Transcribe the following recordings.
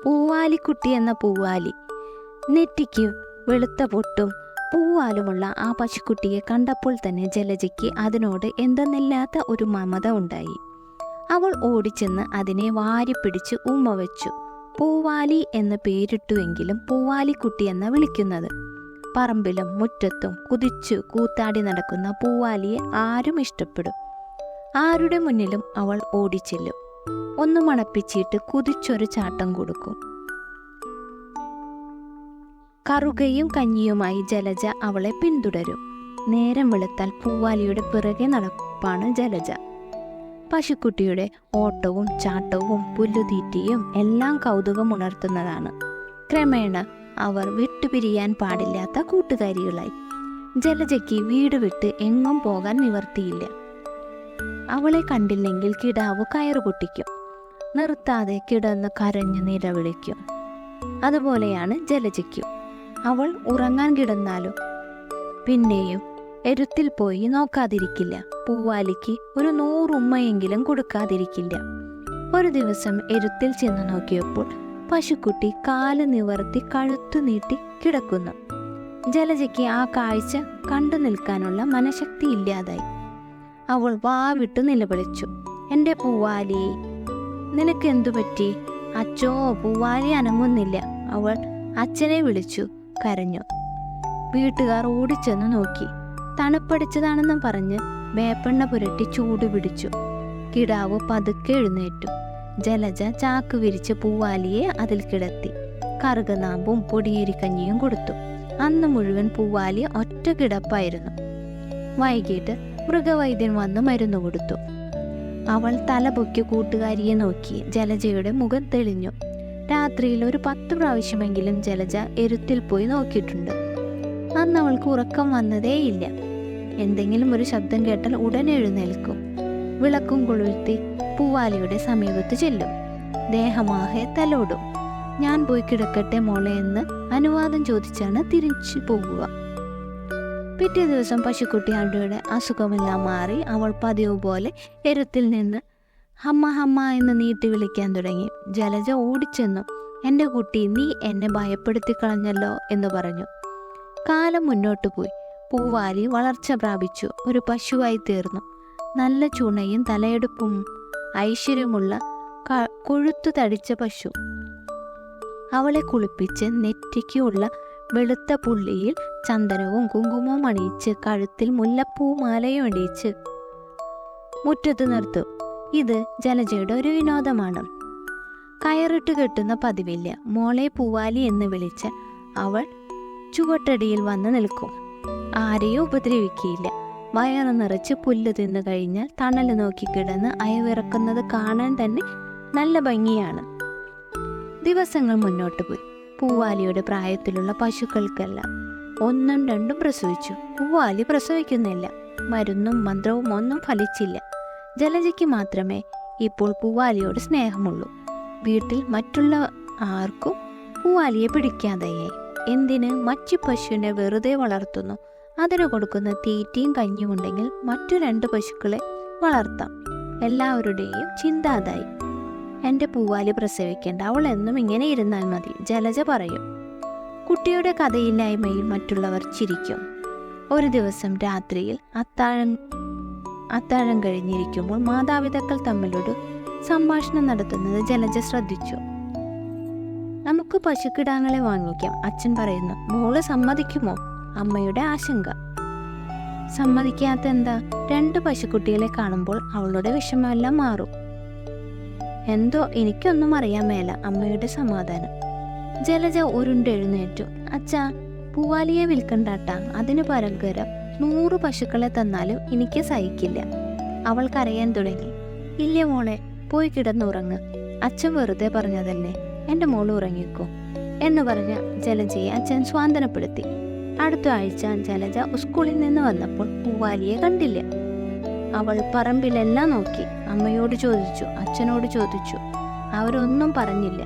പൂവാലിക്കുട്ടി എന്ന പൂവാലി. നെറ്റിക്ക് വെളുത്ത പൊട്ടും പൂവാലുമുള്ള ആ പശുക്കുട്ടിയെ കണ്ടപ്പോൾ തന്നെ ജലജയ്ക്ക് അതിനോട് എന്തെന്നില്ലാത്ത ഒരു മമത ഉണ്ടായി. അവൾ ഓടിച്ചെന്ന് അതിനെ വാരിപ്പിടിച്ച് ഉമ്മ വെച്ചു. പൂവാലി എന്ന് പേരിട്ടുവെങ്കിലും പൂവാലിക്കുട്ടി എന്ന വിളിക്കുന്നത്. പറമ്പിലും മുറ്റത്തും കുതിച്ചു കൂത്താടി നടക്കുന്ന പൂവാലിയെ ആരും ഇഷ്ടപ്പെടും. ആരുടെ മുന്നിലും അവൾ ഓടിച്ചെല്ലും. ഒന്ന് മണപ്പിച്ചിട്ട് കുതിച്ചൊരു ചാട്ടം കൊടുക്കും. കറുകയും കഞ്ഞിയുമായി ജലജ അവളെ പിന്തുടരും. നേരം വെളുത്താൽ പൂവാലിയുടെ പിറകെ നടപ്പാണ് ജലജ. പശുക്കുട്ടിയുടെ ഓട്ടവും ചാട്ടവും പുല്ലുതീറ്റിയും എല്ലാം കൗതുകമുണർത്തുന്നതാണ്. ക്രമേണ അവർ വിട്ടുപിരിയാൻ പാടില്ലാത്ത കൂട്ടുകാരികളായി. ജലജയ്ക്ക് വീട് വിട്ട് എങ്ങും പോകാൻ നിവർത്തിയില്ല. അവളെ കണ്ടില്ലെങ്കിൽ കിടാവ് കയറ് പൊട്ടിക്കും. നിർത്താതെ കിടന്ന് കരഞ്ഞു നിലവിളിക്കും. അതുപോലെയാണ് ജലജയ്ക്കും. അവൾ ഉറങ്ങാൻ കിടന്നാലും പിന്നെയും എരുത്തിൽ പോയി നോക്കാതിരിക്കില്ല. പൂവാലിക്ക് ഒരു 100 ഉമ്മയെങ്കിലും കൊടുക്കാതിരിക്കില്ല. ഒരു ദിവസം എരുത്തിൽ ചെന്ന് നോക്കിയപ്പോൾ പശുക്കുട്ടി കാല് നിവർത്തി കഴുത്തു നീട്ടി കിടക്കുന്നു. ജലജയ്ക്ക് ആ കാഴ്ച കണ്ടു നിൽക്കാനുള്ള മനഃശക്തി ഇല്ലാതായി. അവൾ വാവിട്ടു നിലവിളിച്ചു, "എൻ്റെ പൂവാലി, നിനക്കെന്തു പറ്റി?" "അച്ചോ, പൂവാലി അനങ്ങുന്നില്ല." അവൾ അച്ഛനെ വിളിച്ചു കരഞ്ഞു. വീട്ടുകാർ ഓടിച്ചെന്ന് നോക്കി. തണുപ്പടിച്ചതാണെന്നും പറഞ്ഞ് വേപ്പെണ്ണ പുരട്ടി ചൂട് പിടിച്ചു. കിടാവ് പതുക്കെ എഴുന്നേറ്റു. ജലജ ചാക്ക് വിരിച്ച് പൂവാലിയെ അതിൽ കിടത്തി. കറുകനാമ്പും പൊടിയേരിക്കഞ്ഞിയും കൊടുത്തു. അന്ന് മുഴുവൻ പൂവാലി ഒറ്റ കിടപ്പായിരുന്നു. വൈകിട്ട് മൃഗവൈദ്യൻ വന്ന് മരുന്ന് കൊടുത്തു. അവൾ തലപൊക്കി കൂട്ടുകാരിയെ നോക്കി. ജലജയുടെ മുഖം തെളിഞ്ഞു. രാത്രിയിൽ ഒരു 10 പ്രാവശ്യമെങ്കിലും ജലജ എരുത്തിൽ പോയി നോക്കിയിട്ടുണ്ട്. അന്ന് അവൾക്ക് ഉറക്കം വന്നതേയില്ല. എന്തെങ്കിലും ഒരു ശബ്ദം കേട്ടാൽ ഉടനെ എഴുന്നേൽക്കും. വിളക്കും കൊളുത്തി പൂവാലിയുടെ സമീപത്ത് ചെല്ലും. ദേഹമാകെ തലോടും. "ഞാൻ പോയി കിടക്കട്ടെ മോളെ" എന്ന് അനുവാദം ചോദിച്ചാണ് തിരിച്ചു പോകുക. പിറ്റേ ദിവസം പശുക്കുട്ടിയുടെ അസുഖമെല്ലാം മാറി. അവൾ പതിവ് പോലെ എരുത്തിൽ നിന്ന് ഹമ്മ ഹമ്മ എന്ന് നീട്ടി വിളിക്കാൻ തുടങ്ങി. ജലജ ഓടിച്ചെന്നു, "എൻ്റെ കുട്ടി, നീ എന്നെ ഭയപ്പെടുത്തി കളഞ്ഞല്ലോ" എന്ന് പറഞ്ഞു. കാലം മുന്നോട്ടു പോയി. പൂവാലി വളർച്ച പ്രാപിച്ചു. ഒരു പശുവായി തീർന്നു. നല്ല ചുണയും തലയെടുപ്പും ഐശ്വര്യമുള്ള കൊഴുത്തു തടിച്ച പശു. അവളെ കുളിപ്പിച്ച് നെറ്റിക്കുള്ള വെളുത്ത പുള്ളിയിൽ ചന്ദനവും കുങ്കുമവും അണിയിച്ച് കഴുത്തിൽ മുല്ലപ്പൂ മാലയും അണിയിച്ച് മുറ്റത്ത് നിർത്തും. ഇത് ജലജയുടെ ഒരു വിനോദമാണ്. കയറിട്ട് കെട്ടുന്ന പതിവില്ല. "മോളെ പൂവാലി" എന്ന് വിളിച്ച് അവൾ ചുവട്ടടിയിൽ വന്ന് നിൽക്കും. ആരെയും ഉപദ്രവിക്കുകയില്ല. വയറ് നിറച്ച് പുല്ല് തിന്നു കഴിഞ്ഞാൽ തണൽ നോക്കി കിടന്ന് അയവിറക്കുന്നത് കാണാൻ തന്നെ നല്ല ഭംഗിയാണ്. ദിവസങ്ങൾ മുന്നോട്ട് പോയി. പൂവാലിയുടെ പ്രായത്തിലുള്ള പശുക്കൾക്കെല്ലാം 1ഉം 2ഉം പ്രസവിച്ചു. പൂവാലി പ്രസവിക്കുന്നില്ല. മരുന്നും മന്ത്രവും ഒന്നും ഫലിച്ചില്ല. ജലജയ്ക്ക് മാത്രമേ ഇപ്പോൾ പൂവാലിയോട് സ്നേഹമുള്ളൂ. വീട്ടിൽ മറ്റുള്ള ആർക്കും പൂവാലിയെ പിടിക്കാതെയായി. എന്തിന് മറ്റു പശുവിനെ വെറുതെ വളർത്തുന്നു? അതിന് കൊടുക്കുന്ന തീറ്റയും കഞ്ഞിയും ഉണ്ടെങ്കിൽ മറ്റു 2 പശുക്കളെ വളർത്താം. എല്ലാവരുടെയും ചിന്ത അതായി. "എൻ്റെ പൂവാലി പ്രസവിക്കേണ്ട, അവൾ എന്നും ഇങ്ങനെ ഇരുന്നാൽ മതി" ജലജ പറയും. കുട്ടിയുടെ കഥയില്ലായ്മയിൽ മറ്റുള്ളവർ ചിരിക്കും. ഒരു ദിവസം രാത്രിയിൽ അത്താഴം കഴിഞ്ഞിരിക്കുമ്പോൾ മാതാപിതാക്കൾ തമ്മിലൊരു സംഭാഷണം നടത്തുന്നത് ജലജ ശ്രദ്ധിച്ചു. "നമുക്ക് പശുക്കിടാങ്ങളെ വാങ്ങിക്കാം," അച്ഛൻ പറയുന്നു. "മോള് സമ്മതിക്കുമോ?" അമ്മയുടെ ആശങ്ക. "സമ്മതിക്കാത്ത എന്താ? 2 പശുക്കുട്ടികളെ കാണുമ്പോൾ അവളുടെ വിഷമമെല്ലാം മാറും." "എന്തോ എനിക്കൊന്നും അറിയാൻ മേല," അമ്മയുടെ സമാധാനം. ജലജ ഉരുണ്ടെഴുന്നേറ്റു. "അച്ഛാ, പൂവാലിയെ വിൽക്കണ്ടാട്ടാ. അതിന് പകരം 100 പശുക്കളെ തന്നാലും എനിക്ക് സഹിക്കില്ല." അവൾ കരയാൻ തുടങ്ങി. "ഇല്ല മോളെ, പോയി കിടന്നുറങ്ങ്. അച്ഛൻ വെറുതെ പറഞ്ഞതല്ലേ. എൻ്റെ മോള് ഉറങ്ങിക്കോ" എന്ന് പറഞ്ഞ ജലജയെ അച്ഛൻ സ്വാന്തനപ്പെടുത്തി. അടുത്ത ആഴ്ച ജലജ സ്കൂളിൽ നിന്ന് വന്നപ്പോൾ പൂവാലിയെ കണ്ടില്ല. അവൾ പറമ്പിലെല്ലാം നോക്കി. അമ്മയോട് ചോദിച്ചു, അച്ഛനോട് ചോദിച്ചു. അവരൊന്നും പറഞ്ഞില്ല.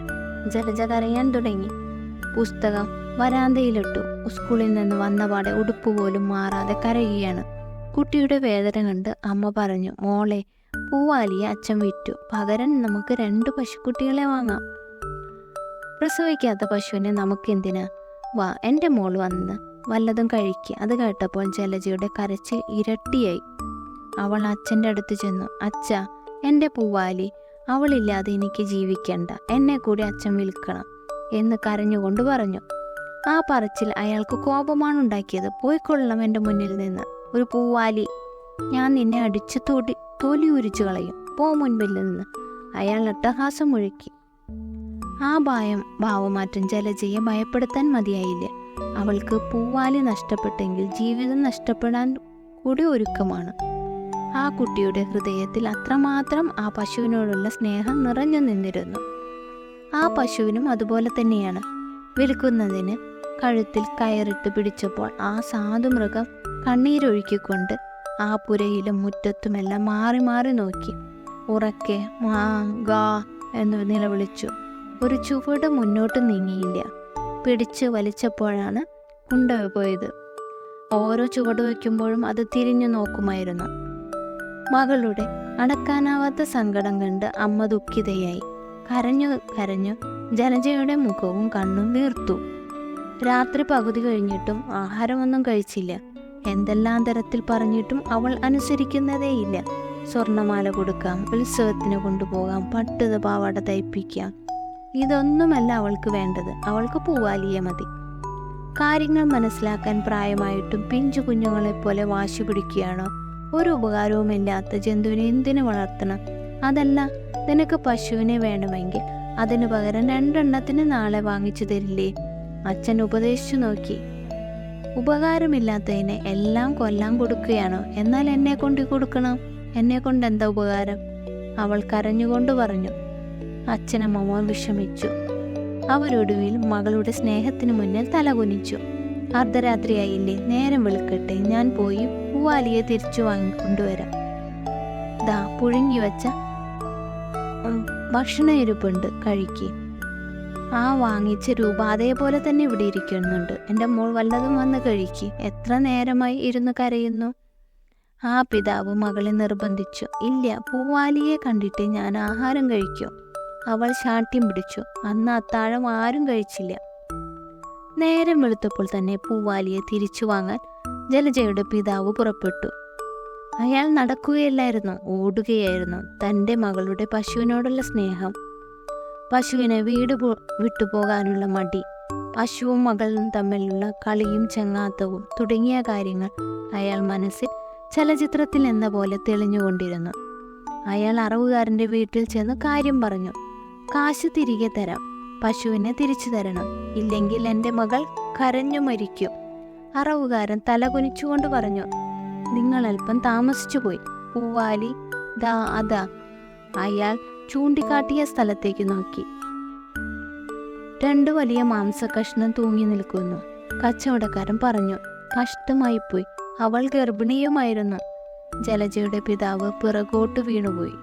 ജലജ കരയാൻ തുടങ്ങി. പുസ്തകം വരാന്തയിലിട്ടു. സ്കൂളിൽ നിന്ന് വന്നപാടെ ഉടുപ്പ് പോലും മാറാതെ കരയുകയാണ്. കുട്ടിയുടെ വേദന കണ്ട് അമ്മ പറഞ്ഞു, "മോളെ, പൂവാലിയെ അച്ഛൻ വിറ്റു. പകരം നമുക്ക് 2 പശുക്കുട്ടികളെ വാങ്ങാം." പ്രസവിക്കാത്ത പശുവിനെ നമുക്കെന്തിനാ? വാ, എൻ്റെ മോൾ വന്ന് വല്ലതും കഴിക്കുക. അത് കേട്ടപ്പോൾ ജലജയുടെ കരച്ചിൽ ഇരട്ടിയായി. അവൾ അച്ഛൻ്റെ അടുത്ത് ചെന്നു. അച്ഛാ, എൻ്റെ പൂവാലി, അവളില്ലാതെ എനിക്ക് ജീവിക്കണ്ട, എന്നെ കൂടി അച്ഛൻ വിൽക്കണം എന്ന് കരഞ്ഞുകൊണ്ട് പറഞ്ഞു. ആ പറച്ചിൽ അയാൾക്ക് കോപമാണ് ഉണ്ടാക്കിയത്. പോയിക്കൊള്ളണം എൻ്റെ മുന്നിൽ നിന്ന്, ഒരു പൂവാലി, ഞാൻ നിന്നെ അടിച്ച് തൊലി ഉരിച്ചു കളയും, പോ മുൻപിൽ നിന്ന്, അയാൾ അട്ടഹാസം മുഴക്കി. ആ ഭാവമാറ്റം ജലജയെ ഭയപ്പെടുത്താൻ മതിയായില്ല. അവൾക്ക് പൂവാലി നഷ്ടപ്പെട്ടെങ്കിൽ ജീവിതം നഷ്ടപ്പെടാൻ കൂടി ഒരുക്കമാണ്. ആ കുട്ടിയുടെ ഹൃദയത്തിൽ അത്രമാത്രം ആ പശുവിനോടുള്ള സ്നേഹം നിറഞ്ഞു നിന്നിരുന്നു. ആ പശുവിനും അതുപോലെ തന്നെയാണ്. വിൽക്കുന്നതിന് കഴുത്തിൽ കയറിട്ട് പിടിച്ചപ്പോൾ ആ സാധുമൃഗം കണ്ണീരൊഴുക്കിക്കൊണ്ട് ആ പുരയിലും മുറ്റത്തുമെല്ലാം മാറി മാറി നോക്കി. ഉറക്കെ മാ ഗാ എന്ന് നിലവിളിച്ചു. ഒരു ചുവട് മുന്നോട്ട് നീങ്ങിയില്ല. പിടിച്ച് വലിച്ചപ്പോഴാണ് കൊണ്ടുപോയത്. ഓരോ ചുവട് വയ്ക്കുമ്പോഴും അത് തിരിഞ്ഞു നോക്കുമായിരുന്നു. മകളുടെ അടക്കാനാവാത്ത സങ്കടം കണ്ട് അമ്മ ദുഃഖിതയായി. കരഞ്ഞു കരഞ്ഞു ജലജയുടെ മുഖവും കണ്ണും വീർത്തു. രാത്രി പകുതി കഴിഞ്ഞിട്ടും ആഹാരമൊന്നും കഴിച്ചില്ല. എന്തെല്ലാം തരത്തിൽ പറഞ്ഞിട്ടും അവൾ അനുസരിക്കുന്നതേയില്ല. സ്വർണമാല കൊടുക്കാം, ഉത്സവത്തിന് കൊണ്ടുപോകാം, പട്ടുത പാവാട തയ്പ്പിക്കാം, ഇതൊന്നുമല്ല അവൾക്ക് വേണ്ടത്. അവൾക്ക് പൂവാലിയെ മതി. കാര്യങ്ങൾ മനസ്സിലാക്കാൻ പ്രായമായിട്ടും പിഞ്ചു കുഞ്ഞുങ്ങളെപ്പോലെ വാശി പിടിക്കുകയാണോ? ഒരു ഉപകാരവുമില്ലാത്ത ജന്തുവിനെ എന്തിനു വളർത്തണം? അതല്ല, നിനക്ക് പശുവിനെ വേണമെങ്കിൽ അതിനു പകരം 2 എണ്ണത്തിന് നാളെ വാങ്ങിച്ചു തരില്ലേ? അച്ഛൻ ഉപദേശിച്ചു നോക്കി. ഉപകാരമില്ലാത്തതിനെ എല്ലാം കൊല്ലാൻ കൊടുക്കുകയാണോ? എന്നാൽ എന്നെ കൊണ്ട് കൊടുക്കണം. എന്നെ കൊണ്ട് എന്താ ഉപകാരം? അവൾ കരഞ്ഞുകൊണ്ട് പറഞ്ഞു. അച്ഛനമ്മ വിഷമിച്ചു. അവരൊടുവിൽ മകളുടെ സ്നേഹത്തിന് മുന്നിൽ തലകുനിച്ചു. അർദ്ധരാത്രിയായില്ലേ, നേരം വെളുക്കട്ടെ, ഞാൻ പോയി പൂവാലിയെ തിരിച്ചു വാങ്ങിക്കൊണ്ടുവരാം. ദാ പുഴുങ്ങി വച്ച ഭക്ഷണ ഇരിപ്പുണ്ട്, കഴിക്ക്. ആ വാങ്ങിച്ച രൂപ അതേപോലെ തന്നെ ഇവിടെ ഇരിക്കുന്നുണ്ട്. എൻ്റെ മോൾ വല്ലതും വന്ന് കഴിക്ക്. എത്ര നേരമായി ഇരുന്ന് കരയുന്നു? ആ പിതാവ് മകളെ നിർബന്ധിച്ചു. ഇല്ല, പൂവാലിയെ കണ്ടിട്ട് ഞാൻ ആഹാരം കഴിക്കൂ. അവൾ ശാഠ്യം പിടിച്ചു. അന്ന് അത്താഴം ആരും കഴിച്ചില്ല. നേരം വെളുത്തപ്പോൾ തന്നെ പൂവാലിയെ തിരിച്ചു വാങ്ങാൻ ജലജയുടെ പിതാവ് പുറപ്പെട്ടു. അയാൾ നടക്കുകയല്ലായിരുന്നു, ഓടുകയായിരുന്നു. തൻ്റെ മകളുടെ പശുവിനോടുള്ള സ്നേഹം, പശുവിനെ വീട് വിട്ടുപോകാനുള്ള മടി, പശുവും മകളും തമ്മിലുള്ള കളിയും ചെങ്ങാത്തവും തുടങ്ങിയ കാര്യങ്ങൾ അയാൾ മനസ്സിൽ ചലച്ചിത്രത്തിൽ എന്ന പോലെ തെളിഞ്ഞുകൊണ്ടിരുന്നു. അയാൾ അറവുകാരൻ്റെ വീട്ടിൽ ചെന്ന് കാര്യം പറഞ്ഞു. കാശ് തിരികെ തരാം, പശുവിനെ തിരിച്ചു തരണം, ഇല്ലെങ്കിൽ എൻ്റെ മകൾ കരഞ്ഞു മരിക്കും. അറവുകാരൻ തലകുനിച്ചുകൊണ്ട് പറഞ്ഞു. നിങ്ങൾ അല്പം താമസിച്ചു പോയി. പൂവാലി ദാ അതാ. അയാൾ ചൂണ്ടിക്കാട്ടിയ സ്ഥലത്തേക്ക് നോക്കി. 2 വലിയ മാംസകഷ്ണം തൂങ്ങി നിൽക്കുന്നു. കച്ചവടക്കാരൻ പറഞ്ഞു. കഷ്ടമായിപ്പോയി, അവൾ ഗർഭിണിയുമായിരുന്നു. ജലജയുടെ പിതാവ് പിറകോട്ട് വീണുപോയി.